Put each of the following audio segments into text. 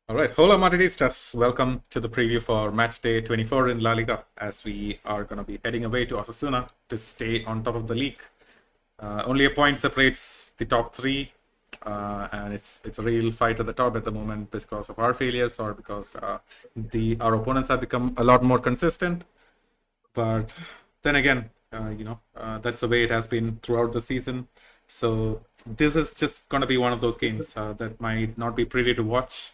All right, hola Madridistas. Welcome to the preview for match day 24 in La Liga, as we are going to be heading away to Osasuna to stay on top of the league. Only a point separates the top three, and it's a real fight at the top at the moment because of our failures or because our opponents have become a lot more consistent. But then again, that's the way it has been throughout the season. So this is just going to be one of those games that might not be pretty to watch.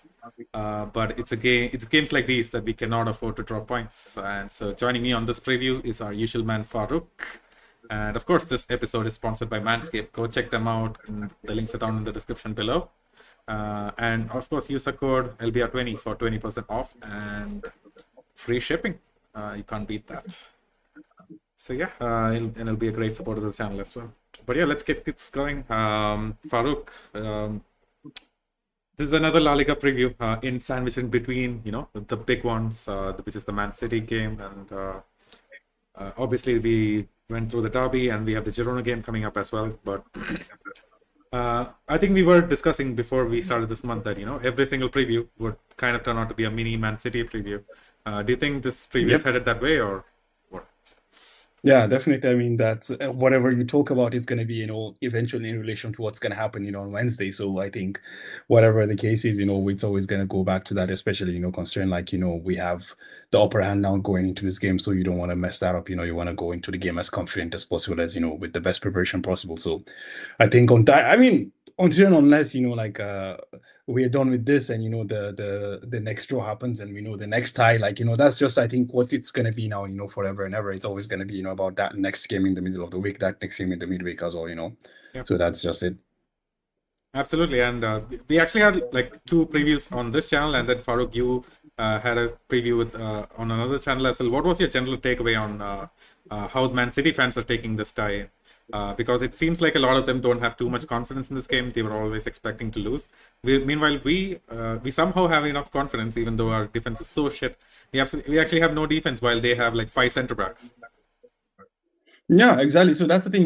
But it's a game. It's games like these that we cannot afford to drop points. And so, joining me on this preview is our usual man Farouk. And of course, this episode is sponsored by Manscaped. Go check them out. And the links are down in the description below. And of course, use the code LBR20 for 20% off and free shipping. You can't beat that. So yeah, it'll be a great support of the channel as well. But yeah, let's get this going. Farouk, this is another La Liga preview in sandwich in between, the big ones, which is the Man City game. And obviously we went through the derby and we have the Girona game coming up as well. But I think we were discussing before we started this month that, every single preview would kind of turn out to be a mini Man City preview. Do you think this preview is headed that way or what? Yeah, definitely. I mean, that whatever you talk about is going to be, eventually in relation to what's going to happen, on Wednesday. So I think whatever the case is, it's always going to go back to that, especially, considering we have the upper hand now going into this game. So you don't want to mess that up. You want to go into the game as confident as possible as, with the best preparation possible. So I think on that, I mean, until and unless, we're done with this and the next draw happens and we know the next tie, that's just I think what it's gonna be now, forever and ever. It's always gonna be, about that next game in the middle of the week, that next game in the midweek as well, Yep. So that's just it. Absolutely. And we actually had like two previews on this channel, and then Farouk, you had a preview with on another channel as well. What was your general takeaway on how Man City fans are taking this tie? Because it seems like a lot of them don't have too much confidence in this game. They were always expecting to lose. Meanwhile, we somehow have enough confidence, even though our defense is so shit. We actually have no defense, while they have like 5 center backs. Yeah, exactly. So that's the thing,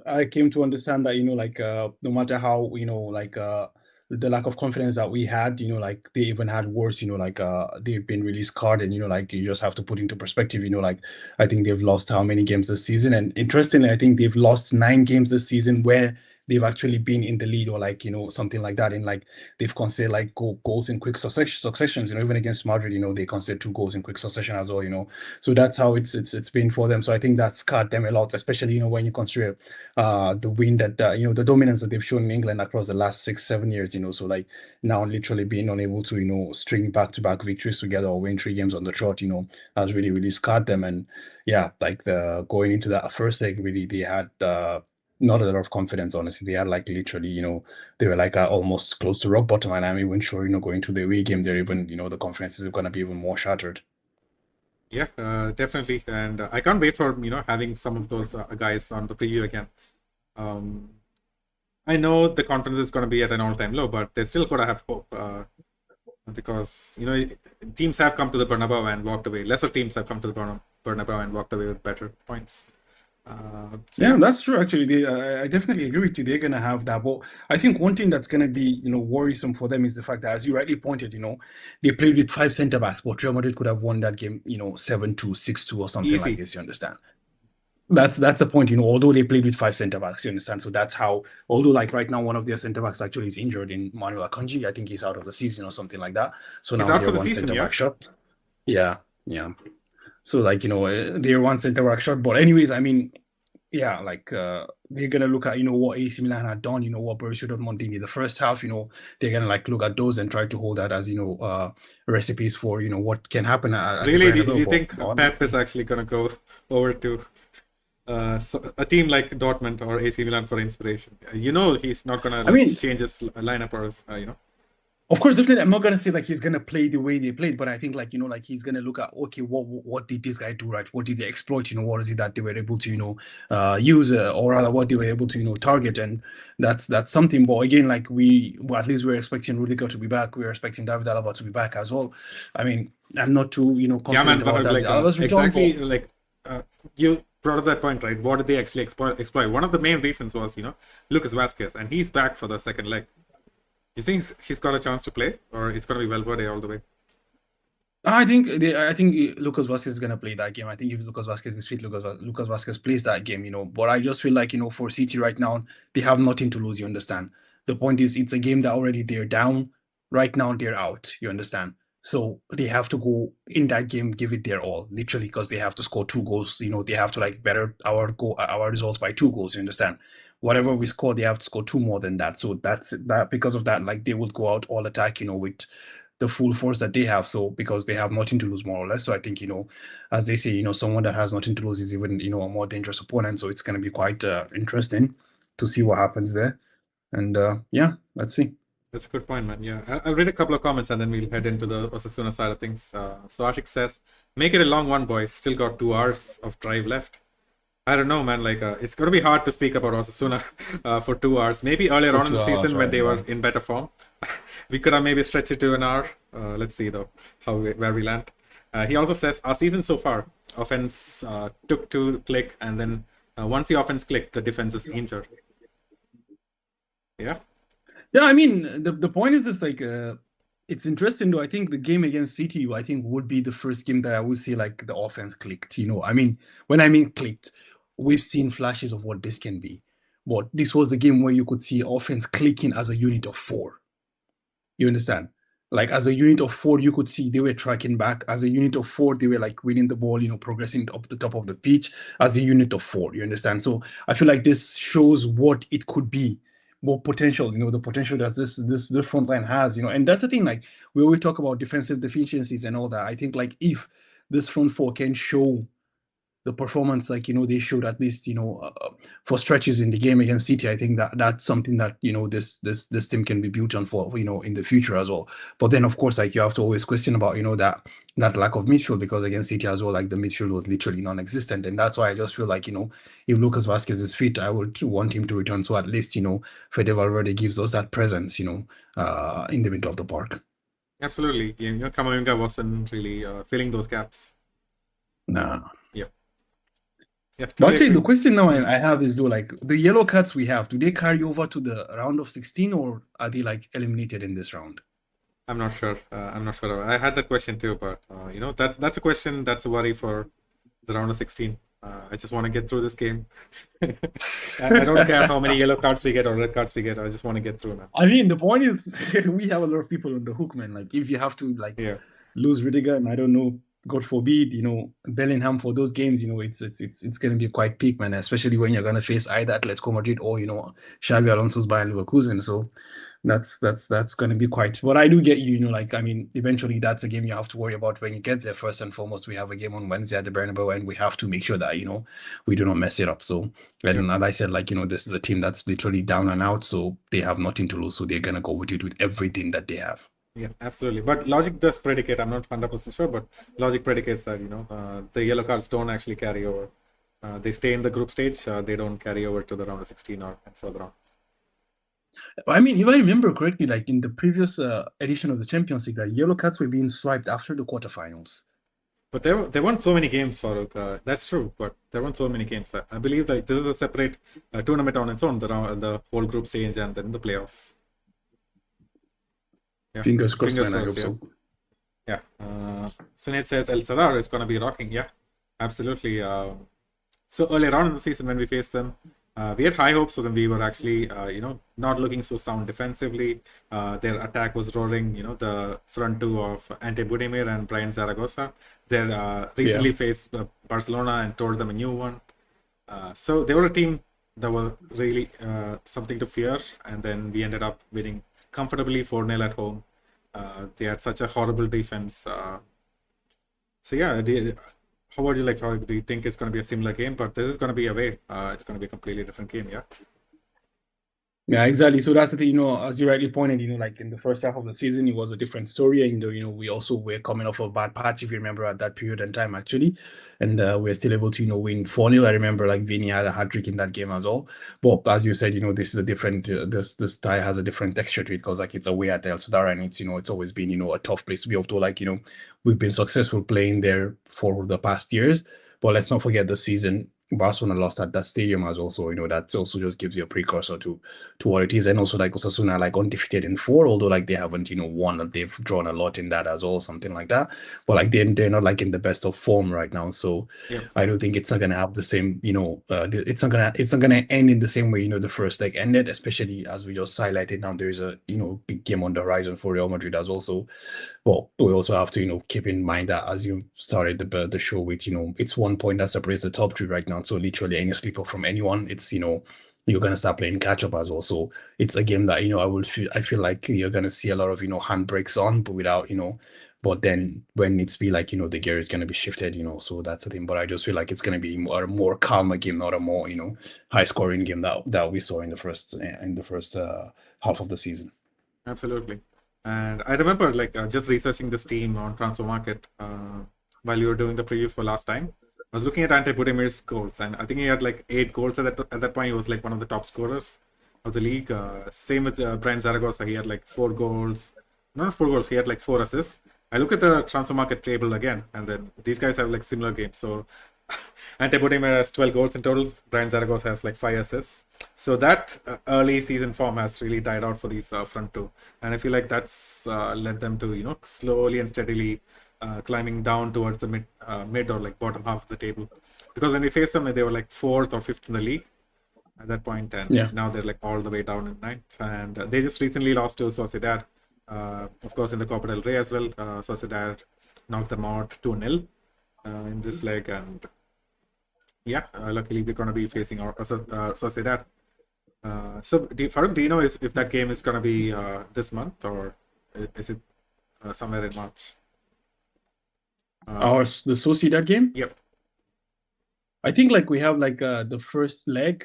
I came to understand that, no matter how, the lack of confidence that we had, they even had worse, they've been really scarred and, you just have to put into perspective, I think they've lost how many games this season. And interestingly, I think they've lost 9 games this season where they've actually been in the lead or something like that. And they've conceded goals in quick successions, even against Madrid, they conceded 2 goals in quick succession as well, So that's how it's been for them. So I think that's scarred them a lot, especially, when you consider the win that, the dominance that they've shown in England across the last 6-7 years, so now literally being unable to, string back-to-back victories together or win 3 games on the trot, has really, really scarred them. And yeah, the going into that first leg, really, they had not a lot of confidence, honestly. They had literally, they were almost close to rock bottom, and I'm even sure, going to the away game, they're even, the confidence is going to be even more shattered. Yeah, definitely. And I can't wait for having some of those guys on the preview again. I know the confidence is going to be at an all-time low, but they still gotta have hope because teams have come to the Bernabeu and walked away. Lesser teams have come to the Bernabeu and walked away with better points. Yeah, that's true. Actually, I definitely agree with you. They're gonna have that, but I think one thing that's gonna be, worrisome for them is the fact that, as you rightly pointed, they played with 5 center backs, but Real Madrid could have won that game, 7-2, 6-2, or something like Easy. this. You understand? That's the point, although they played with 5 center backs, you understand. So that's how, although right now one of their center backs actually is injured in Manuel Akanji. I think he's out of the season or something like that. So He's now out they're for the one season, center yeah. back shot. Yeah, yeah. So they're one center back shot. But anyways, I mean, yeah, they're gonna look at what AC Milan had done, what Borussia Dortmund did in the first half. They're gonna look at those and try to hold that as recipes for what can happen at the Really, do Bernabeu. you think Pep is actually gonna go over to a team like Dortmund or AC Milan for inspiration? He's not gonna change his lineup or. Of course, definitely. I'm not gonna say he's gonna play the way they played, but I think he's gonna look at, okay, what did this guy do right? What did they exploit? What is it that they were able to use, or rather what they were able to target, and that's something. But again, at least we're expecting Rudiger to be back. We're expecting David Alaba to be back as well. I mean, I'm not too confident about David Alaba's return. Exactly. You brought up that point, right? What did they actually exploit? One of the main reasons was Lucas Vazquez, and he's back for the second leg. You think he's got a chance to play, or it's going to be Valverde all the way? I think Lucas Vasquez is gonna play that game. I think if Lucas Vasquez is fit, Lucas Vasquez plays that game, But I just feel like, for City right now, they have nothing to lose, you understand? The point is it's a game that already they're down. Right now they're out, you understand? So they have to go in that game, give it their all, literally, because they have to score 2 goals. They have to like better our results by 2 goals, you understand? Whatever we score, they have to score two more than that. So that's that because of that, like they would go out all attack, with the full force that they have. So because they have nothing to lose, more or less. So I think, as they say, someone that has nothing to lose is even, a more dangerous opponent. So it's going to be quite interesting to see what happens there. And yeah, let's see. That's a good point, man. Yeah, I'll read a couple of comments and then we'll head into the Osasuna side of things. So Ashik says, "Make it a long one, boys. Still got 2 hours of drive left." I don't know, man. Like, it's going to be hard to speak about Osasuna for 2 hours. Maybe earlier For on in two the hours, season when right? they were Yeah. in better form, we could have maybe stretched it to an hour. Let's see though where we land. He also says our season so far, offense took to click, and then once the offense clicked, the defense is injured. Yeah, Yeah, I mean, the point is this, like, it's interesting though. I think the game against City, I think, would be the first game that I would say like the offense clicked. I mean, when I mean clicked, we've seen flashes of what this can be, but this was the game where you could see offense clicking as a unit of four. You understand? Like as a unit of four, you could see they were tracking back. As a unit of four, they were like winning the ball, progressing up the top of the pitch as a unit of four. You understand? So I feel like this shows what it could be, more potential, the potential that this front line has, and that's the thing. Like we always talk about defensive deficiencies and all that. I think like if this front four can show the performance, like they showed at least for stretches in the game against City, I think that's something that this team can be built on for in the future as well. But then of course, like you have to always question about that lack of midfield, because against City as well, like the midfield was literally non-existent, and that's why I just feel like if Lucas Vasquez is fit, I would want him to return, so at least Fede Valverde gives us that presence in the middle of the park. absolutely. Camavinga wasn't really filling those gaps. Nah. Yep. Yeah, But totally actually, agree. the question now I have is though, like the yellow cards we have, do they carry over to the round of 16, or are they like eliminated in this round? I'm not sure. I'm not sure. I had that question too, but that's a question, that's a worry for the round of 16. I just want to get through this game. I don't care how many yellow cards we get or red cards we get. I just want to get through now. I mean, the point is, we have a lot of people on the hook, man. Like, if you have to like Yeah, lose Rudiger, and I don't know, God forbid, Bellingham for those games, it's gonna be quite peak, man. Especially when you're gonna face either Atletico Madrid or Xavi Alonso's Bayern Leverkusen. So that's gonna be quite. But I do get you, like I mean, eventually that's a game you have to worry about when you get there. First and foremost, we have a game on Wednesday at the Bernabeu, and we have to make sure that we do not mess it up. So, yeah, and as I said, like this is a team that's literally down and out, so they have nothing to lose. So they're gonna go with it with everything that they have. yeah, absolutely. But logic does predicate. I'm not 100% sure, but logic predicates that the yellow cards don't actually carry over. They stay in the group stage. They don't carry over to the round of 16 or further on. I mean, if I remember correctly, like in the previous edition of the Champions League, that yellow cards were being swiped after the quarterfinals. But there weren't so many games, Farooq. That's true, but there weren't so many games. I believe that this is a separate tournament on its own, the whole group stage and then the playoffs. Yeah, Fingers crossed, fingers man. I crossed. hope Yeah, so. yeah. Sunil says El Sadar is going to be rocking. Yeah, absolutely. So earlier on in the season when we faced them, we had high hopes of them. We were actually, not looking so sound defensively. Their attack was roaring. The front two of Ante Budimir and Brian Zaragoza. They recently Yeah. faced Barcelona and tore them a new one. So they were a team that was really something to fear. And then we ended up winning comfortably 4-0 at home. They had such a horrible defense. So yeah, how about you? Like, how do you think it's going to be a similar game? But this is going to be away. It's going to be a completely different game. Yeah. Yeah, exactly. So that's the thing, as you rightly pointed, like in the first half of the season, it was a different story. And, we also were coming off a bad patch, if you remember, at that period in time, actually. And we're still able to, win 4-0. I remember like Vinny had a hat trick in that game as well. But as you said, this is a different, this tie has a different texture to it, because like it's away at El Sadar, and it's always been, a tough place to be. Although like, we've been successful playing there for the past years. But let's not forget the season Barcelona lost at that stadium as also, that also just gives you a precursor to what it is. And also like Osasuna like undefeated in four, although like they haven't, won, or they've drawn a lot in that as well, something like that. But like they're not like in the best of form right now. So Yeah, I don't think it's not gonna have the same, it's not gonna end in the same way, the first leg ended, especially as we just highlighted now. There is a big game on the horizon for Real Madrid as also. Well, we also have to, keep in mind that as you started the show with, it's 1 point that separates the top three right now. So literally any slip up from anyone, it's, you're gonna start playing catch up as well. So it's a game that, I feel like you're gonna see a lot of, handbrakes on, but without, but then when it's be like, the gear is gonna be shifted, so that's the thing. But I just feel like it's gonna be a more calmer game, not a more, high scoring game that we saw in the first half of the season. absolutely. And I remember like just researching this team on transfer market while you were doing the preview for last time. I was looking at Ante Budemir's goals, and I think he had like 8 goals at that point. He was like one of the top scorers of the league. Same with Brian Zaragoza. He had like 4 goals, not 4 goals. He had like 4 assists. I look at the transfer market table again, and then these guys have like similar games. So Ante Budimir has 12 goals in total. Brian Zaragoza has like 5 assists. So that early season form has really died out for these front two, and I feel like that's led them to slowly and steadily climbing down towards the mid or like bottom half of the table. Because when we faced them, they were like fourth or fifth in the league at that point, and Yeah. now they're like all the way down in ninth. And they just recently lost to Sociedad, of course, in the Copa del Rey as well. Sociedad knocked them out 2-0 in this leg, and yeah, luckily we're going to be facing our Sociedad. So, Farooq, do you know if that game is going to be this month, or is it somewhere in March? The Sociedad game? Yep. I think like we have like the first leg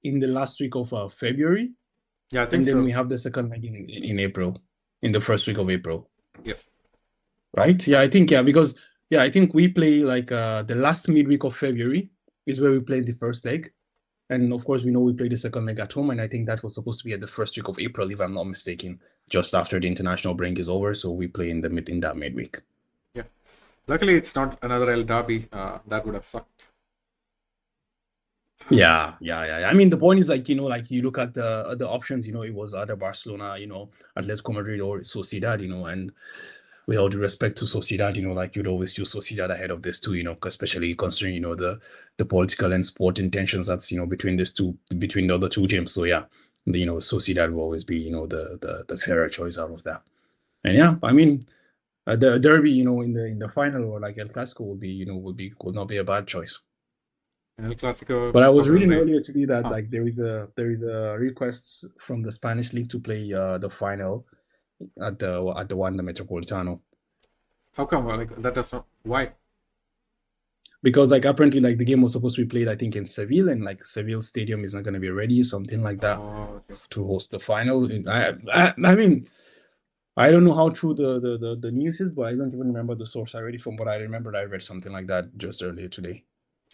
in the last week of February, Yeah, I think and then so. we have the second leg in April, in the first week of April, Yep. right? Yeah, I think because I think we play like the last midweek of February is where we play the first leg, and of course we know we play the second leg at home, and I think that was supposed to be at the first week of April, if I'm not mistaken, just after the international break is over. So we play in that midweek. Yeah. Luckily, it's not another El Derby. That would have sucked. Yeah. I mean, the point is like, like you look at the options, it was either Barcelona, Atletico Madrid or Sociedad, and with all due respect to Sociedad, like you'd always choose Sociedad ahead of this too, especially considering, the political and sporting tensions that's, between the other two teams. So yeah, Sociedad will always be, the fairer choice out of that. And yeah, I mean, the derby, in the final, or like El Clasico will not be a bad choice. El Clásico, But I was Copa del reading Rey. earlier today that Huh. like there is a request from the Spanish league to play the final at the Wanda Metropolitano, How come? Like that does not. Why? because like apparently like the game was supposed to be played, I think, in Seville, and like Seville Stadium is not going to be ready, something like that, Oh, okay. to host the final. And I mean, I don't know how true the news is, but I don't even remember the source already. From what I remembered, I read something like that just earlier today.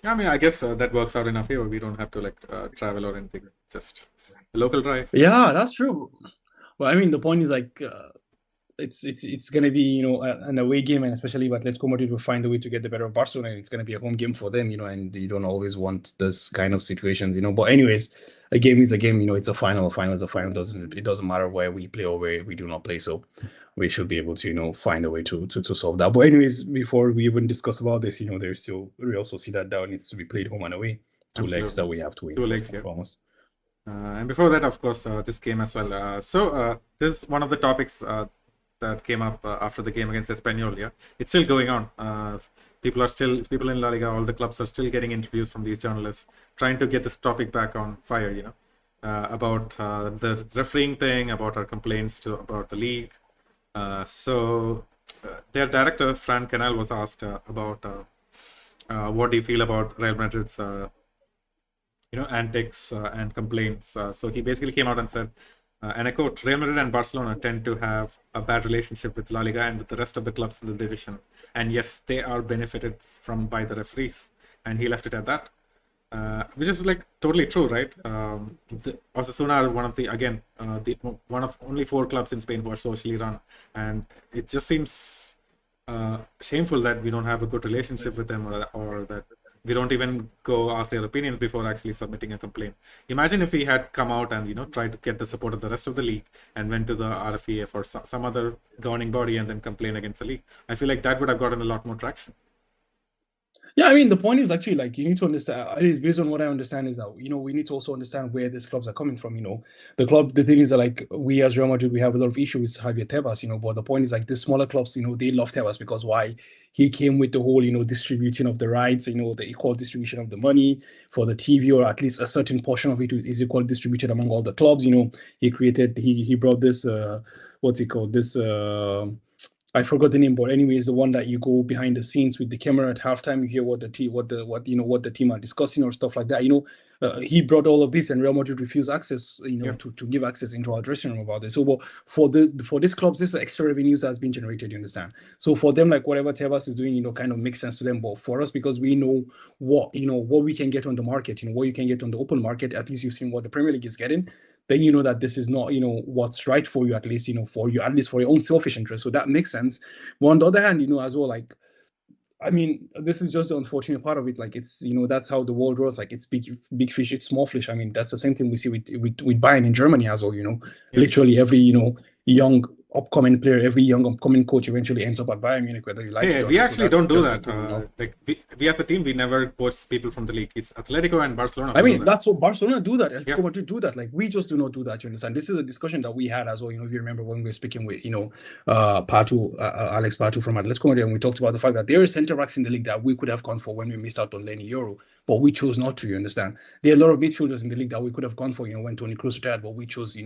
I mean, I guess that works out in our favor. We don't have to like travel or anything. Just a local drive. Yeah, that's true. Well, I mean, the point is like it's gonna be an away game, and especially if Atletico Madrid will find a way to get the better of Barcelona, and it's gonna be a home game for them, and you don't always want this kind of situations, But anyways, a game is a game, it's a final. A final is a final. It doesn't matter where we play or where we do not play. So we should be able to find a way to solve that. But anyways, before we even discuss about this, there's still we also see that down needs to be played home and away. Two legs that Absolutely. we have to win Two first legs and here. foremost. And before that, of course, this game as well. This is one of the topics that came up after the game against Espanyol. Yeah, it's still going on. People in La Liga, all the clubs are still getting interviews from these journalists, trying to get this topic back on fire. About the refereeing thing, about our complaints about the league. Their director Fran Canal was asked about what do you feel about Real Madrid's antics and complaints. So he basically came out and said, and I quote, Real Madrid and Barcelona tend to have a bad relationship with La Liga and with the rest of the clubs in the division. And yes, they are benefited by the referees. And he left it at that. Which is like totally true, right? Osasuna are one of one of only 4 clubs in Spain who are socially run. And it just seems shameful that we don't have a good relationship with them, or that We don't even go ask their opinions before actually submitting a complaint. Imagine if he had come out and tried to get the support of the rest of the league and went to the RFEF or some other governing body and then complain against the league. I feel like that would have gotten a lot more traction. Yeah, I mean, the point is actually like you need to understand. Based on what I understand is that we need to also understand where these clubs are coming from. The thing is that like we as Real Madrid, we have a lot of issues with Javier Tebas. But the point is like the smaller clubs, they love Tebas because why? He came with the whole distributing of the rights, the equal distribution of the money for the TV, or at least a certain portion of it is equal distributed among all the clubs. He brought this what's it called this. I forgot the name, but anyways, the one that you go behind the scenes with the camera at halftime, you hear what the team are discussing or stuff like that. He brought all of this, and Real Madrid refused access. To give access into our dressing room about this. So, but for these clubs, this extra revenues has been generated. You understand? So for them, like whatever Tebas is doing, kind of makes sense to them. But for us, because we know what we can get on the market, what you can get on the open market. At least you've seen what the Premier League is getting. Then you know that this is not what's right for you, at least for you, at least for your own selfish interest. So that makes sense. But on the other hand, as well, like I mean, this is just the unfortunate part of it. Like it's that's how the world rolls. Like it's big fish, it's small fish. I mean, that's the same thing we see with Bayern in Germany as well. Literally every young upcoming player, every young upcoming coach eventually ends up at Bayern Munich, whether you like it or not. We actually don't do that. Thing, Like we as a team, we never poach people from the league. It's Atletico and Barcelona. I mean, that's what Barcelona do that. Atletico Madrid do that. Like we just do not do that. You understand? This is a discussion that we had as well. If you remember when we were speaking with Alex Patu from Atletico Madrid, and we talked about the fact that there are centre backs in the league that we could have gone for when we missed out on Lenny Euro, but we chose not to. You understand? There are a lot of midfielders in the league that we could have gone for. When Toni Kroos retired, but we chose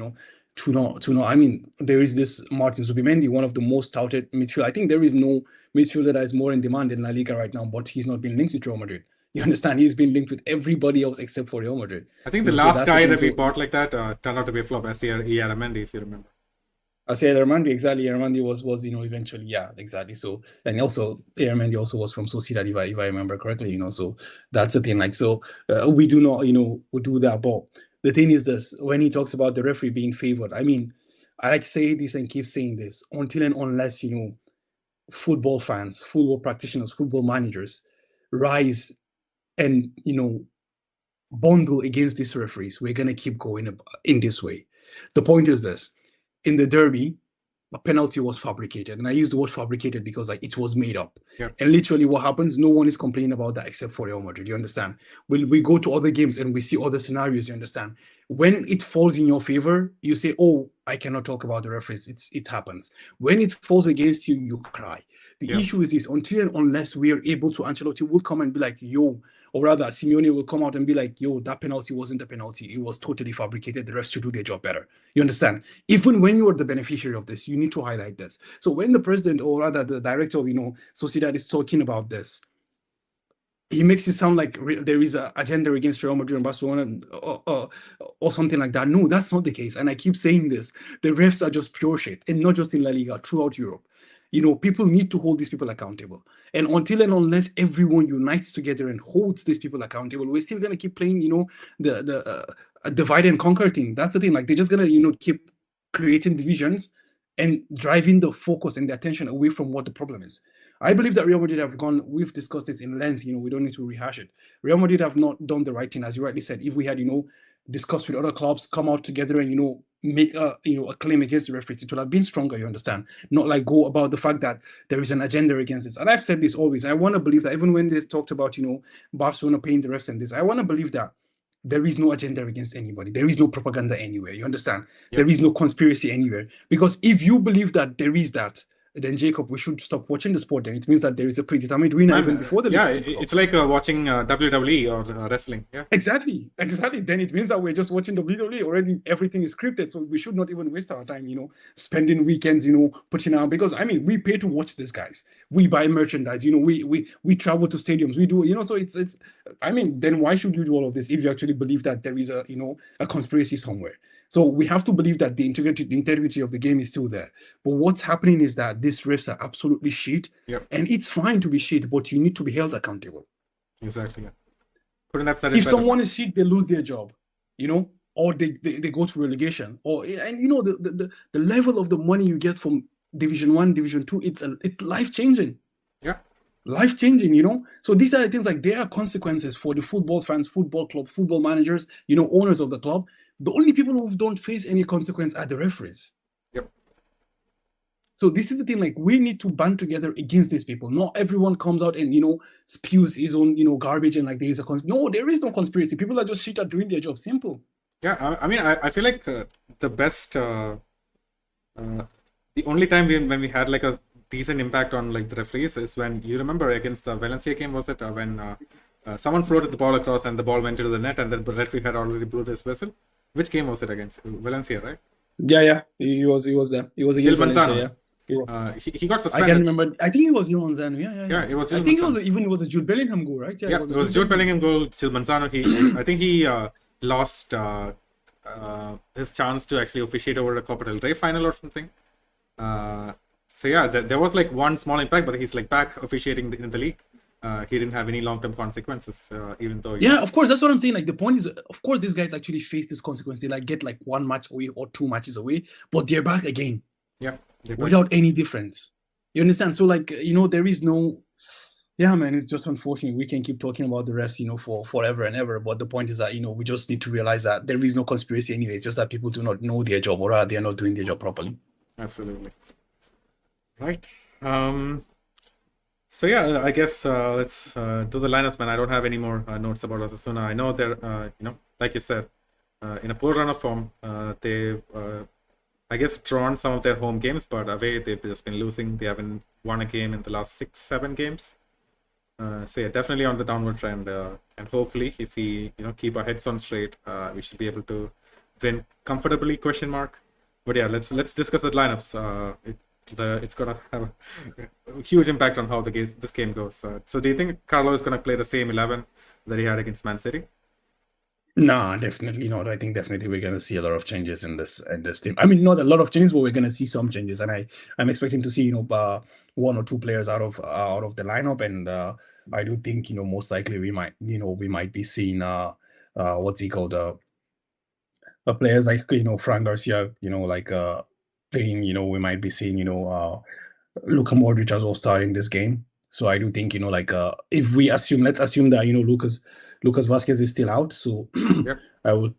to not. I mean, there is this Martin Zubimendi, one of the most touted midfield. I think there is no midfielder that is more in demand in La Liga right now, but he's not been linked to Real Madrid. You understand? He's been linked with everybody else except for Real Madrid. I think the last guy that we bought like that turned out to be a flop. Aramendi, if you remember. Aramendi, exactly. Aramendi was eventually, yeah, exactly. So, and also Aramendi also was from Sociedad, if I remember correctly. So that's the thing. Like, so we do not, we do that. But the thing is this: when he talks about the referee being favored, I mean, I like to say this and keep saying this until and unless football fans, football practitioners, football managers rise and bundle against these referees, we're gonna keep going in this way. The point is this: in the derby, a penalty was fabricated, and I use the word fabricated because like it was made up. And literally, what happens? No one is complaining about that except for Real Madrid. You understand? When we go to other games and we see other scenarios, you understand? When it falls in your favor, you say, "Oh, I cannot talk about the referees." It happens. When it falls against you, you cry. The issue is this: until and unless we are able to, Ancelotti will come and be like, "Yo," or rather, Simeone will come out and be like, "Yo, that penalty wasn't a penalty. It was totally fabricated. The refs should do their job better." You understand? Even when you are the beneficiary of this, you need to highlight this. So when the president, or rather the director of, Sociedad is talking about this, he makes it sound like there is an agenda against Real Madrid and Barcelona or something like that. No, that's not the case. And I keep saying this. The refs are just pure shit. And not just in La Liga, throughout Europe. People need to hold these people accountable. And until and unless everyone unites together and holds these people accountable, we're still going to keep playing, the divide and conquer thing. That's the thing. Like, they're just going to, keep creating divisions and driving the focus and the attention away from what the problem is. I believe that Real Madrid have gone, we've discussed this in length, we don't need to rehash it. Real Madrid have not done the right thing, as you rightly said. If we had, discussed with other clubs, come out together and, make a claim against the referees, it would have been stronger, you understand? Not like go about the fact that there is an agenda against this. And I've said this always. I want to believe that even when they talked about, Barcelona paying the refs and this, I want to believe that there is no agenda against anybody. There is no propaganda anywhere. You understand? There is no conspiracy anywhere. Because if you believe that there is that, then Jacob, we should stop watching the sport. Then it means that there is a predetermined winner even before the league. It's like watching WWE or wrestling. Yeah, exactly. Then it means that we're just watching WWE already. Everything is scripted, so we should not even waste our time. Spending weekends, putting out, because I mean we pay to watch these guys. We buy merchandise. We travel to stadiums. We do. So it's. I mean, then why should you do all of this if you actually believe that there is a conspiracy somewhere? So we have to believe that the integrity of the game is still there. But what's happening is that these refs are absolutely shit. And it's fine to be shit, but you need to be held accountable. Exactly. Yeah. Couldn't have said it if better. Someone is shit, they lose their job, or they go to relegation. The level of the money you get from Division 1, Division 2, it's life-changing. Yeah. life-changing, you know. So these are the things, like there are consequences for the football fans, football club, football managers, you know, owners of the club. The only people who don't face any consequence are the referees. Yep. So this is the thing, like we need to band together against these people. Not everyone comes out and, you know, spews his own, you know, garbage and like there is a no, there is no conspiracy. People are just shit at doing their job. Simple. Yeah, I mean, I feel like the best, the only time when we had like a decent impact on like the referees is when, you remember against the Valencia game, was it when someone floated the ball across and the ball went into the net and then the referee had already blew this whistle? Which game was it against? Valencia, right? Yeah. He was there. He was against Valencia, yeah. He got I suspended. can't remember. I think it was Gil Manzano. Yeah. It was. I think it was a Jude Bellingham goal, right? Yeah, it was Jude Bellingham goal. Gil Manzano. I think he lost his chance to actually officiate over the Copa del Rey final or something. So yeah, there was like one small impact, but he's like back officiating in the league. He didn't have any long-term consequences, even though. Yeah, of course, that's what I'm saying. Like the point is, of course, these guys actually face this consequence. They like get like one match away or two matches away, but they're back again. Yeah. Without any difference. You understand? So like, you know, there is no. Yeah, man, it's just unfortunate. We can keep talking about the refs, you know, for forever and ever. But the point is that, you know, we just need to realize that there is no conspiracy anyway. It's just that people do not know their job, or they are not doing their job properly. Absolutely. Right. So yeah, I guess let's do the lineups, man. I don't have any more notes about Osasuna. I know they're, you know, like you said, in a poor run of form. They've, I guess, drawn some of their home games, but away they've just been losing. They haven't won a game in the last 6-7 games. So yeah, definitely on the downward trend. And hopefully, if we, you know, keep our heads on straight, we should be able to win comfortably? Question mark. But yeah, let's discuss the lineups. It's gonna have a huge impact on how this game goes. So do you think Carlo is gonna play the same 11 that he had against Man City? Nah, definitely not. I think definitely we're gonna see a lot of changes in this team. I mean, not a lot of changes, but we're gonna see some changes, and I'm expecting to see, you know, one or two players out of the lineup, and I do think, you know, most likely we might be seeing what's he called players like, you know, Fran Garcia, you know, like playing, you know, we might be seeing, you know, Luka Modric as well starting this game. So I do think, you know, like if let's assume that, you know, Lucas Vasquez is still out. So Yep. I would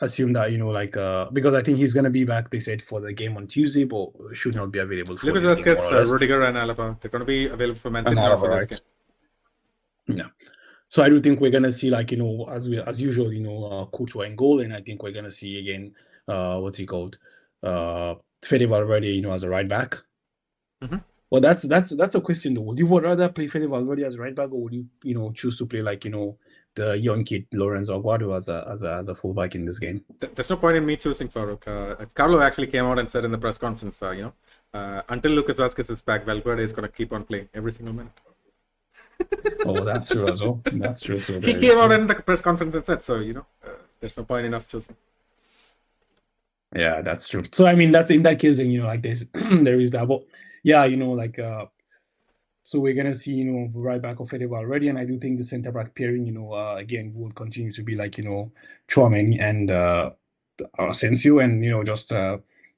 assume that, you know, like because I think he's gonna be back, they said, for the game on Tuesday, but should not be available for Lucas this Vasquez, game, Rudiger, and Alaba, they're gonna be available for Man City Alaba, for this right? game. Yeah. So I do think we're gonna see, like, you know, as usual, you know, Courtois in goal, and I think we're gonna see again, what's he called, Fede Valverde, you know, as a right back. Mm-hmm. Well, that's a question though. Would you rather play Fede Valverde as right back, or would you know, choose to play, like, you know, the young kid Lorenzo Aguado as a fullback in this game? There's no point in me choosing Farouk. If Carlo actually came out and said in the press conference, you know, until Lucas Vasquez is back, Valverde is gonna keep on playing every single minute. Oh, that's true as well. That's true. So he came out in the press conference and said so. You know, there's no point in us choosing. Yeah, that's true. So I mean, that's in that case, and you know, like this, there is that. But yeah, you know, like so we're gonna see, you know, right back of Fede already, and I do think the centre back pairing, you know, again will continue to be, like, you know, Chouameni and Asensio, and you know, just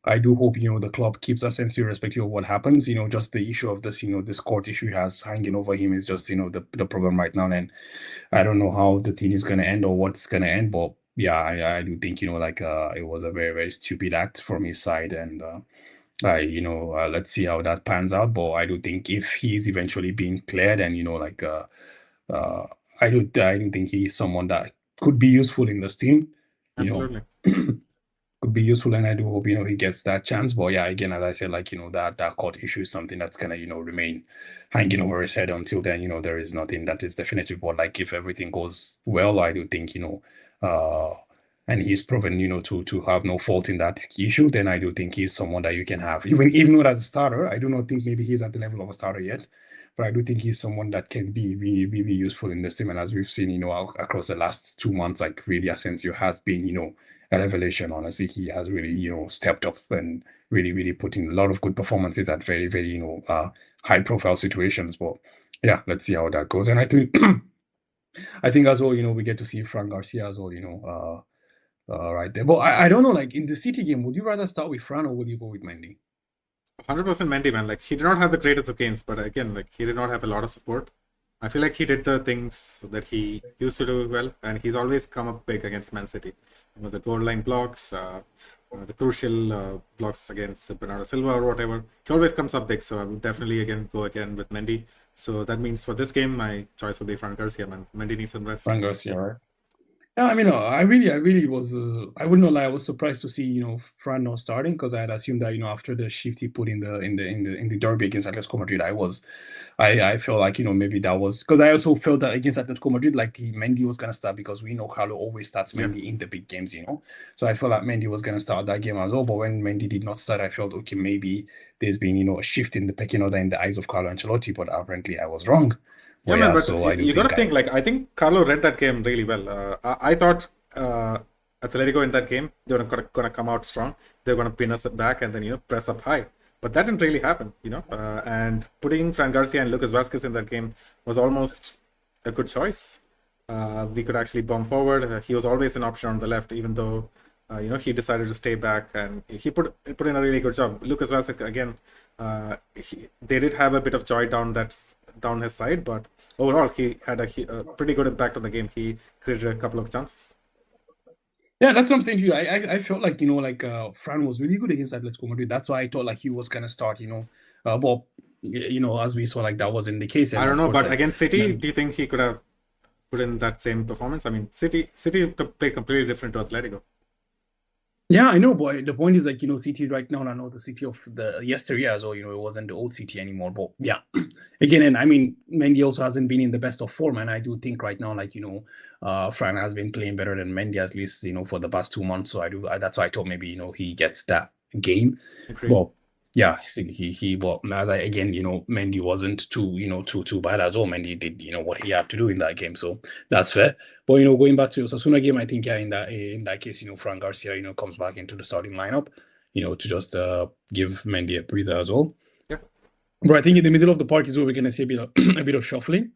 I do hope, you know, the club keeps Asensio irrespective of what happens. You know, just the issue of this, you know, this court issue he has hanging over him is just, you know, the problem right now, and I don't know how the thing is gonna end or what's gonna end, but yeah, I do think, you know, like it was a very, very stupid act from his side, and you know, let's see how that pans out. But I do think if he's eventually being cleared, and you know, like I do think he's someone that could be useful in this team. Absolutely. You know, could be useful, and I do hope, you know, he gets that chance. But yeah, again, as I said, like, you know, that court issue is something that's gonna, you know, remain hanging over his head until then. You know, there is nothing that is definitive. But like, if everything goes well, I do think, you know, and he's proven, you know, to have no fault in that issue, then I do think he's someone that you can have, even not as a starter. I do not think maybe he's at the level of a starter yet, but I do think he's someone that can be really, really useful in this team. And as we've seen, you know, across the last 2 months, like, really Asensio has been, you know, a revelation. Honestly, he has really, you know, stepped up and really, really put in a lot of good performances at very, very, you know, high profile situations. But yeah, let's see how that goes. And I think as well, you know, we get to see Fran Garcia as well, you know, right there. But I don't know, like in the City game, would you rather start with Fran or would you go with Mendy? 100% Mendy, man. Like he did not have the greatest of games, but again, like he did not have a lot of support. I feel like he did the things that he used to do well, and he's always come up big against Man City. You know, the goal line blocks, the crucial blocks against Bernardo Silva or whatever. He always comes up big, so I would definitely again go again with Mendy. So that means for this game, my choice would be Fran Garcia, man. Mendy needs some rest. Fran Garcia, right? Yeah, I mean, I really was. I would not lie. I was surprised to see, Fran not starting because I had assumed that, after the shift he put in the derby against Atletico Madrid, I felt like, maybe that was because I also felt that against Atletico Madrid, like the Mendy was gonna start because we know Carlo always starts Yeah. Mendy in the big games. So I felt like Mendy was gonna start that game as well. But when Mendy did not start, I felt okay, maybe there's been, a shift in the pecking order in the eyes of Carlo Ancelotti. But apparently, I was wrong. Yeah, But man, yeah, but so you, I do you got think to think like I think Carlo read that game really well. I thought Atletico in that game they were gonna come out strong. They're gonna pin us back and then press up high. But that didn't really happen. And putting Fran Garcia and Lucas Vasquez in that game was almost a good choice. We could actually bomb forward. He was always an option on the left, even though he decided to stay back and he put in a really good job. Lucas Vasquez again. They did have a bit of joy down his side, but overall he had a pretty good impact on the game. He created a couple of chances. Yeah, that's what I'm saying to you. I felt like, Fran was really good against Atletico Madrid. That's why I thought like he was gonna start. But as we saw, like that wasn't the case, I and don't of know, course, but like against City, then do you think he could have put in that same performance? I mean, City played completely different to Atletico. yeah, I know, but the point is like, City right now, I know the City of the yesteryear as well, it wasn't the old City anymore. But yeah, again, and I mean, Mendy also hasn't been in the best of form, and I do think right now, like, Fran has been playing better than Mendy at least, for the past 2 months. So that's why I thought maybe, he gets that game. Agreed. But yeah, but as again, Mendy wasn't too bad as well. Mendy did, what he had to do in that game. So that's fair. But going back to the Osasuna game, I think yeah, in that case, Fran Garcia, comes back into the starting lineup, to just give Mendy a breather as well. Yeah. But I think in the middle of the park is where we're gonna see a bit of a bit of shuffling.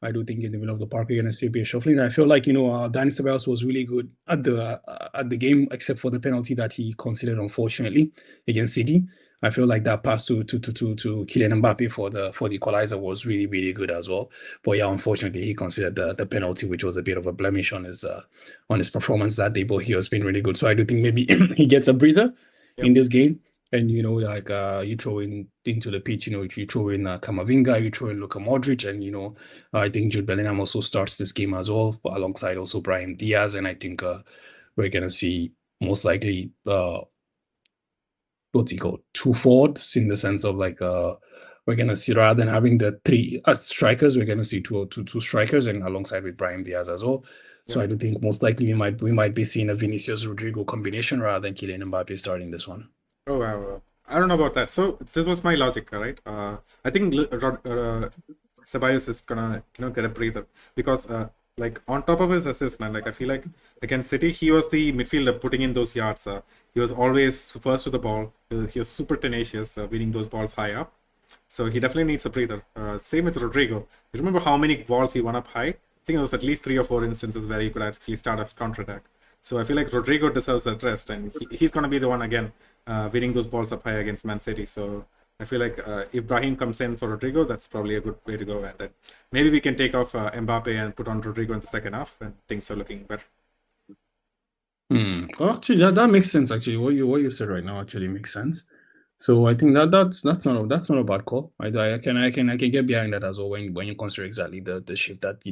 I do think in the middle of the park we're gonna see a bit of shuffling. I feel like Dani Ceballos was really good at the game, except for the penalty that he conceded, unfortunately, against City. I feel like that pass to Kylian Mbappe for the equalizer was really really good as well. But yeah, unfortunately, he considered the penalty, which was a bit of a blemish on his performance that day. But he has been really good, so I do think maybe he gets a breather in Yep. this game. And like you throw in into the pitch, you throw in Kamavinga, you throw in Luka Modric, and I think Jude Bellingham also starts this game as well, alongside also Brahim Diaz. And I think we're gonna see most likely what's he called, two forwards, in the sense of like we're gonna see, rather than having the three strikers, we're gonna see two strikers, and alongside with Brahim Diaz as well. So Yep. I do think most likely we might be seeing a Vinicius Rodrigo combination rather than Kylian Mbappe starting this one. Oh wow. I don't know about that. So this was my logic, right? I think Ceballos is gonna get a breather because like on top of his assist, man. Like I feel like against City, he was the midfielder putting in those yards. He was always first to the ball. He was super tenacious, winning those balls high up. So he definitely needs a breather. Same with Rodrigo. You remember how many balls he won up high? I think it was at least 3 or 4 instances where he could actually start a counter-attack. So I feel like Rodrigo deserves that rest, and he's going to be the one again winning those balls up high against Man City. So I feel like if Brahim comes in for Rodrigo, that's probably a good way to go. And then maybe we can take off Mbappe and put on Rodrigo in the second half, and things are looking better. Well, actually, that makes sense. Actually, what you said right now actually makes sense. So I think that's not a bad call. I can get behind that as well when you consider exactly the shift that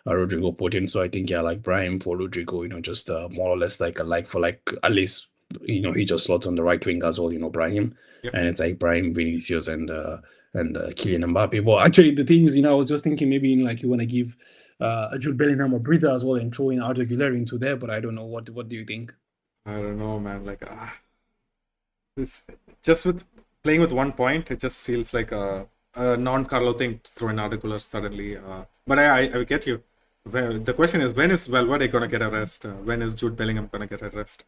Rodrigo put in. So I think yeah, like Brahim for Rodrigo, just more or less like a like for like, at least he just slots on the right wing as well. Brahim, Yep. and it's like Brahim, Vinicius, and Kylian Mbappe. But actually, the thing is, I was just thinking maybe like you want to give Jude Bellingham a breather as well and throw in Arda Güler into there. But I don't know, what do you think? I don't know, man. Like this just with playing with 1 point, it just feels like a non-Carlo thing to throw in articular suddenly. But I get you. Well, the question is, when is Valverde gonna get a rest? When is Jude Bellingham gonna get a rest?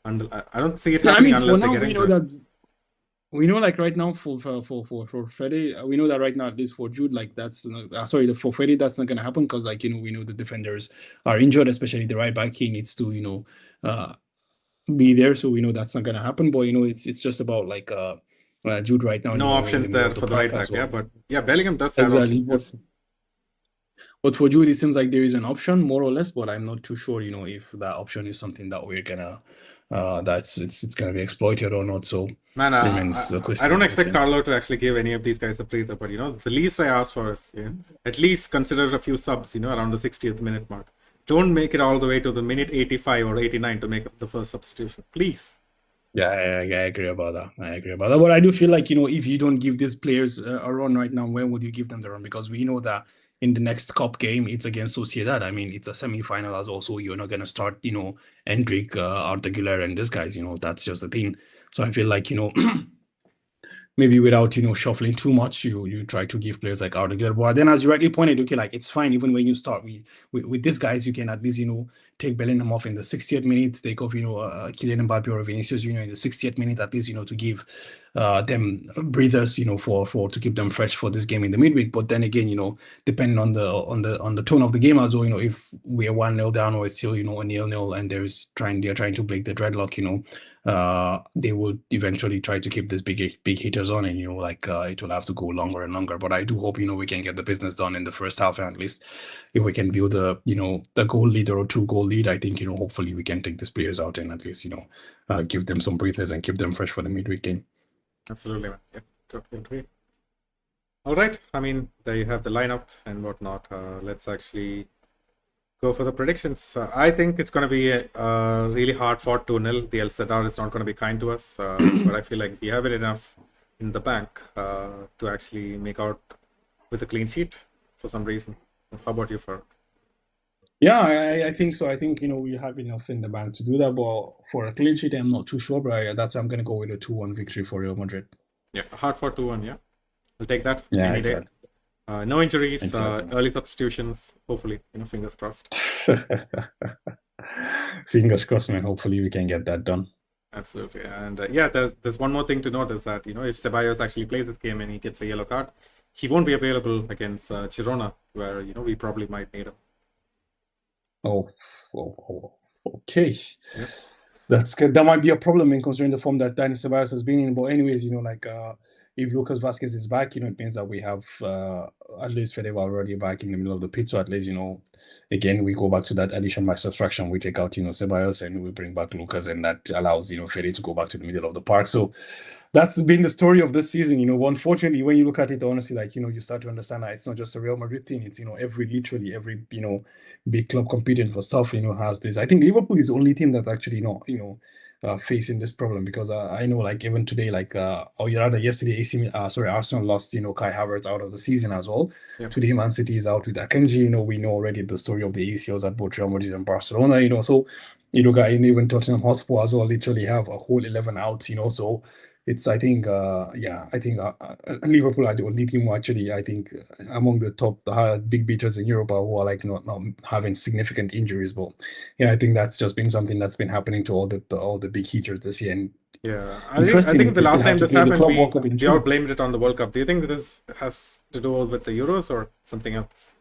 And I don't see it Yeah, I happening mean, for unless they now get we know injured. that like right now for Fede, we know that right now, at least for Jude, like that's sorry, for Fede that's not gonna happen because like we know the defenders are injured, especially the right back. He needs to be there, so we know that's not gonna happen. But it's just about like Jude right now, No in the options middle there of the for the park right as back, yeah. well. But yeah, Bellingham does have Exactly. options. Yeah. But for Jude, it seems like there is an option, more or less. But I'm not too sure, if that option is something that we're gonna that's it's gonna be exploited or not. So Man, remains the I question don't to be expect seen. Carlo to actually give any of these guys a breather, but the least I ask for is at least consider a few subs, around the 60th minute mark. Don't make it all the way to the minute 85 or 89 to make the first substitution, please. Yeah, I agree about that. I agree about that. But I do feel like, if you don't give these players a run right now, when would you give them the run? Because we know that in the next cup game, it's against Sociedad. I mean, it's a semi-final as also. You're not going to start, Hendrik, Arda Güler, and these guys. That's just the thing. So I feel like, maybe without shuffling too much, you try to give players like Arda Güler. But then, as you rightly pointed, okay, like it's fine even when you start with these guys, you can at least take Bellingham off in the 60th minute, take off Kylian Mbappe or Vinicius Junior in the 60th minute at least, to give them breathers, for to keep them fresh for this game in the midweek. But then again, depending on the tone of the game as well, if we are 1-0 down or it's still a 0-0 and they're trying to break the dreadlock, they will eventually try to keep this big hitters on, and it will have to go longer and longer. But I do hope we can get the business done in the first half, and at least if we can build the goal lead or 2-goal lead, I think hopefully we can take these players out and at least give them some breathers and keep them fresh for the midweek game. Absolutely, man. Yeah, totally agree. All right. I mean, there you have the lineup and whatnot. Let's actually go for the predictions. I think it's going to be a really hard fought 2-0. The El Sadar is not going to be kind to us, but I feel like we have it enough in the bank to actually make out with a clean sheet for some reason. How about you, Farooq? Yeah, I think so. I think we have enough in the bank to do that, but for a clean sheet, I'm not too sure. But I'm going to go with a 2-1 victory for Real Madrid. Yeah, hard fought 2-1. Yeah, we'll take that Yeah, any day. exactly. No injuries, Exactly. early substitutions. Hopefully, fingers crossed. Fingers crossed, man. Hopefully, we can get that done. Absolutely, and yeah, there's one more thing to note is that if Ceballos actually plays this game and he gets a yellow card, he won't be available against Girona, where we probably might need him. Oh, okay. Yeah. That's good. That might be a problem in considering the form that Dani Ceballos has been in. But anyways, if Lucas Vasquez is back, it means that we have at least Fede already back in the middle of the pitch. So at least, again, we go back to that addition by subtraction. We take out, Ceballos and we bring back Lucas, and that allows, Fede to go back to the middle of the park. So that's been the story of this season. Unfortunately, when you look at it honestly, you start to understand that it's not just a Real Madrid thing. It's literally every big club competing for stuff has this. I think Liverpool is the only team that's actually not facing this problem, because I know even today, or rather yesterday, Arsenal lost Kai Havertz out of the season as well. Yep. Today, Man City is out with Akanji. We know already the story of the ACLs at both Real Madrid and Barcelona. So you look at even Tottenham Hotspur as well, literally have a whole 11 out. So it's, I think, Liverpool are the only team who actually, I think, among the top big beaters in Europe who are not having significant injuries. But yeah, I think that's just been something that's been happening to all the big heaters this year. And yeah, I think the last time this happened, we all blamed it on the World Cup. Do you think this has to do with the Euros or something else?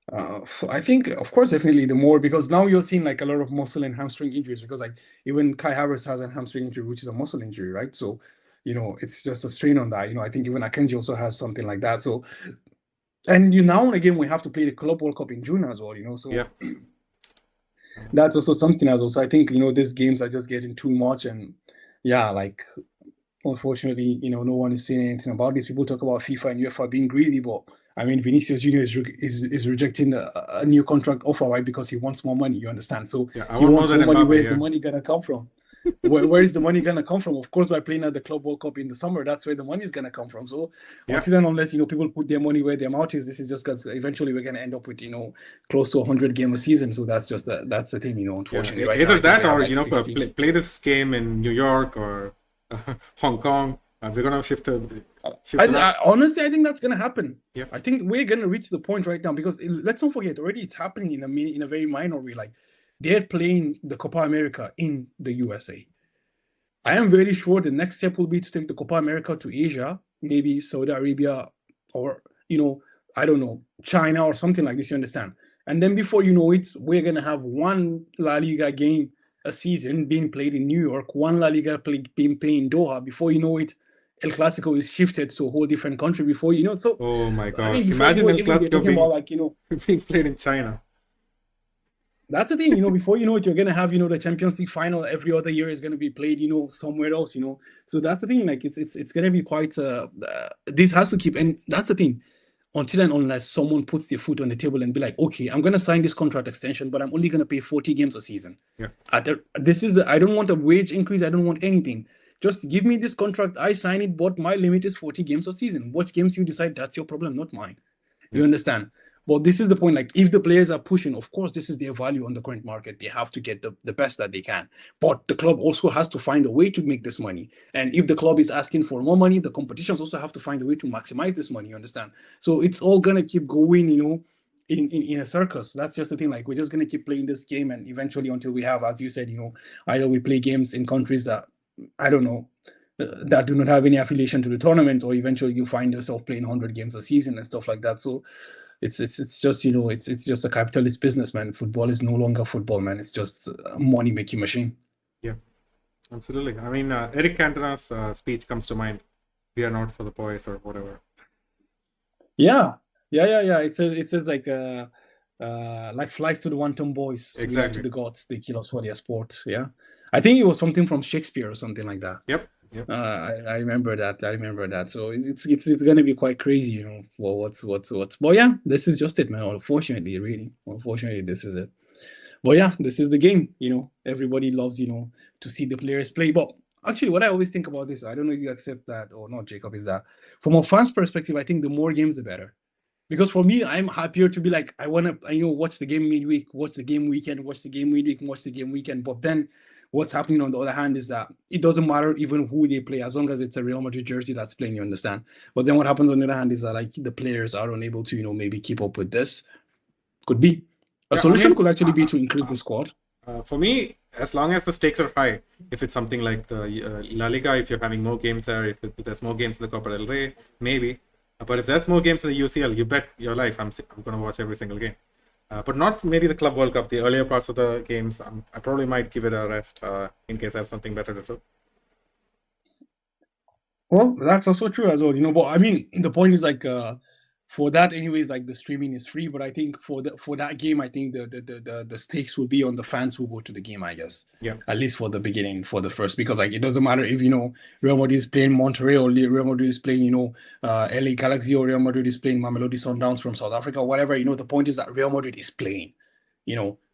I think, of course, definitely the more, because now you're seeing a lot of muscle and hamstring injuries, because even Kai Havertz has a hamstring injury, which is a muscle injury, right? So, it's just a strain on that. I think even Akanji also has something like that. So, and now and again, we have to play the Club World Cup in June as well, so yeah. That's also something as well. So I think, these games are just getting too much, and yeah, unfortunately, no one is saying anything about this. People talk about FIFA and UEFA being greedy, but I mean, Vinicius Junior is rejecting a new contract offer, right? Because he wants more money. You understand? So he wants more money. Where's the money gonna come from? Where is the money gonna come from? Of course, by playing at the Club World Cup in the summer, that's where the money is gonna come from. So until and unless people put their money where their mouth is, this is just because eventually we're gonna end up with close to 100 game a season. So that's just that's the thing, unfortunately. Yeah. Right Either now, that or play this game in New York or Hong Kong. We're gonna shift to. Honestly, I think that's gonna happen. Yeah. I think we're gonna reach the point right now, because let's not forget, already it's happening in a very minor way. They're playing the Copa America in the USA. I am very sure the next step will be to take the Copa America to Asia, maybe Saudi Arabia, or I don't know, China or something like this. You understand? And then before you know it, we're gonna have one La Liga game a season being played in New York, one La Liga being played in Doha. Before you know it, El Clasico is shifted to a whole different country before, so Oh my I mean, gosh! before, Imagine El even we're Clasico talking being about like, being played in China. that's the thing, before you know it, you're going to have, the Champions League final every other year is going to be played, somewhere else, So that's the thing, like it's going to be quite, this has to keep, and that's the thing, until and unless someone puts their foot on the table and be like, okay, I'm going to sign this contract extension, but I'm only going to pay 40 games a season. Yeah. I don't want a wage increase. I don't want anything. Just give me this contract. I sign it, but my limit is 40 games a season. What games you decide, that's your problem, not mine. You understand? But this is the point. Like, if the players are pushing, of course, this is their value on the current market. They have to get the best that they can. But the club also has to find a way to make this money. And if the club is asking for more money, the competitions also have to find a way to maximize this money. You understand? So it's all gonna keep going, in a circus. That's just the thing. Like, we're just gonna keep playing this game, and eventually, until we have, as you said, either we play games in countries that, I don't know, that do not have any affiliation to the tournament, or eventually you find yourself playing 100 games a season and stuff like that. So it's just, it's just a capitalist business, man. Football is no longer football, man. It's just a money making machine. Yeah, absolutely. I mean, Eric Cantona's speech comes to mind. We are not for the boys, or whatever. Yeah. It says like flies to the wanton boys, Exactly. to the gods, they kill us for their sport. Yeah, I think it was something from Shakespeare or something like that. Yep. I remember that. So it's gonna be quite crazy, Well, what's. But yeah, this is just it, man. Unfortunately, this is it. But yeah, this is the game. Everybody loves, to see the players play. But actually, what I always think about this, I don't know if you accept that or not, Jacob, is that from a fan's perspective, I think the more games, the better. Because for me, I'm happier to be like, I want to, watch the game midweek, watch the game weekend, watch the game midweek, watch the game weekend. But then what's happening on the other hand is that it doesn't matter even who they play, as long as it's a Real Madrid jersey that's playing, you understand? But then what happens on the other hand is that, like, the players are unable to, maybe keep up with this. Could be. A solution could actually be to increase the squad. For me, as long as the stakes are high, if it's something like the La Liga, if you're having more games there, if there's more games in the Copa del Rey, maybe. But if there's more games in the UCL, you bet your life I'm going to watch every single game. But not maybe the Club World Cup, the earlier parts of the games. I probably might give it a rest in case I have something better to do. Well, that's also true as well, But I mean, the point is like, for that, anyways, like the streaming is free. But I think for that game, I think the stakes will be on the fans who go to the game, I guess. Yeah. At least for the beginning, for the first, because like it doesn't matter if Real Madrid is playing Monterrey, or Real Madrid is playing LA Galaxy, or Real Madrid is playing Mamelodi Sundowns from South Africa, whatever. The point is that Real Madrid is playing.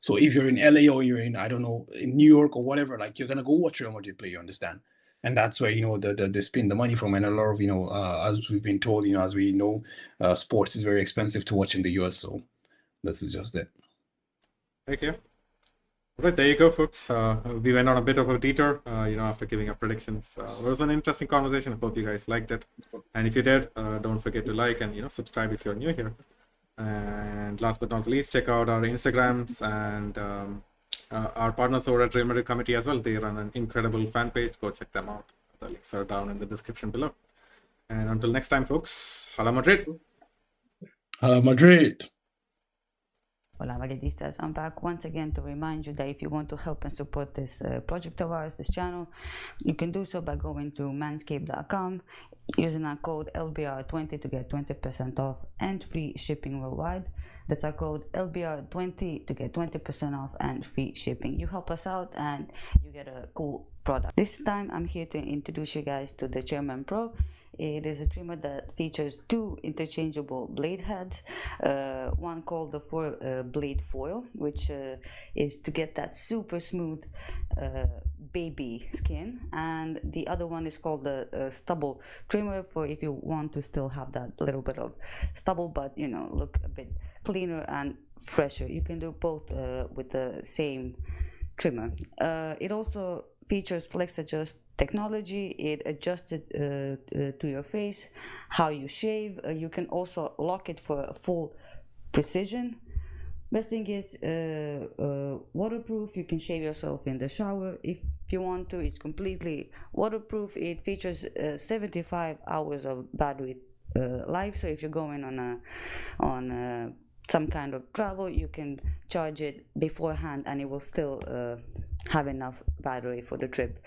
So if you're in LA, or you're in, I don't know, in New York or whatever, like, you're gonna go watch Real Madrid play. You understand? And that's where they spend the money from. And a lot of as we've been told, as we know, sports is very expensive to watch in the US. So this is just it. Okay. Right, there you go, folks. We went on a bit of a detour, after giving up predictions. It was an interesting conversation. I hope you guys liked it. And if you did, don't forget to like and subscribe if you're new here. And last but not least, check out our Instagrams and our partners over at Real Madrid Committee as well. They run an incredible fan page. Go check them out. The links are down in the description below. And until next time, folks, Hala Madrid. Hala Madrid. Hola Madridistas, I'm back once again to remind you that if you want to help and support this project of ours, this channel, you can do so by going to manscaped.com, using our code LBR20 to get 20% off and free shipping worldwide. That's our code LBR20 to get 20% off and free shipping. You help us out and you get a cool product. This time I'm here to introduce you guys to the Chairman Pro. It is a trimmer that features two interchangeable blade heads, one called the blade foil, which is to get that super smooth baby skin, and the other one is called the stubble trimmer, for if you want to still have that little bit of stubble but look a bit cleaner and fresher. You can do both with the same trimmer. It also features flex adjust technology. It adjusts it to your face, how you shave. You can also lock it for a full precision. Best thing is waterproof. You can shave yourself in the shower if you want to. It's completely waterproof. It features 75 hours of battery life, so if you're going on some kind of travel, you can charge it beforehand and it will still have enough battery for the trip.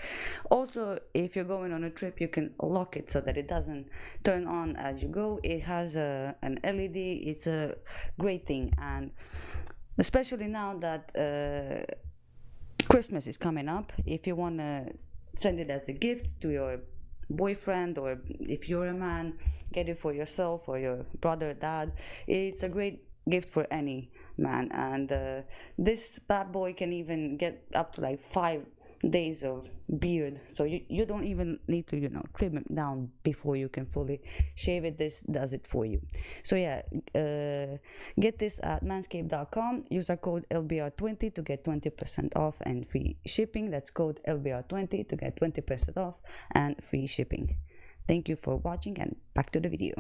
Also, if you're going on a trip, you can lock it so that it doesn't turn on as you go. It has an LED. It's a great thing, and especially now that Christmas is coming up, if you want to send it as a gift to your boyfriend, or if you're a man, get it for yourself or your brother, dad. It's a great gift for any man, and this bad boy can even get up to like 5 days of beard, so you don't even need to trim it down before you can fully shave it. This does it for you. So yeah, get this at manscaped.com. use our code LBR20 to get 20% off and free shipping. That's code LBR20 to get 20% off and free shipping. Thank you for watching, and back to the video.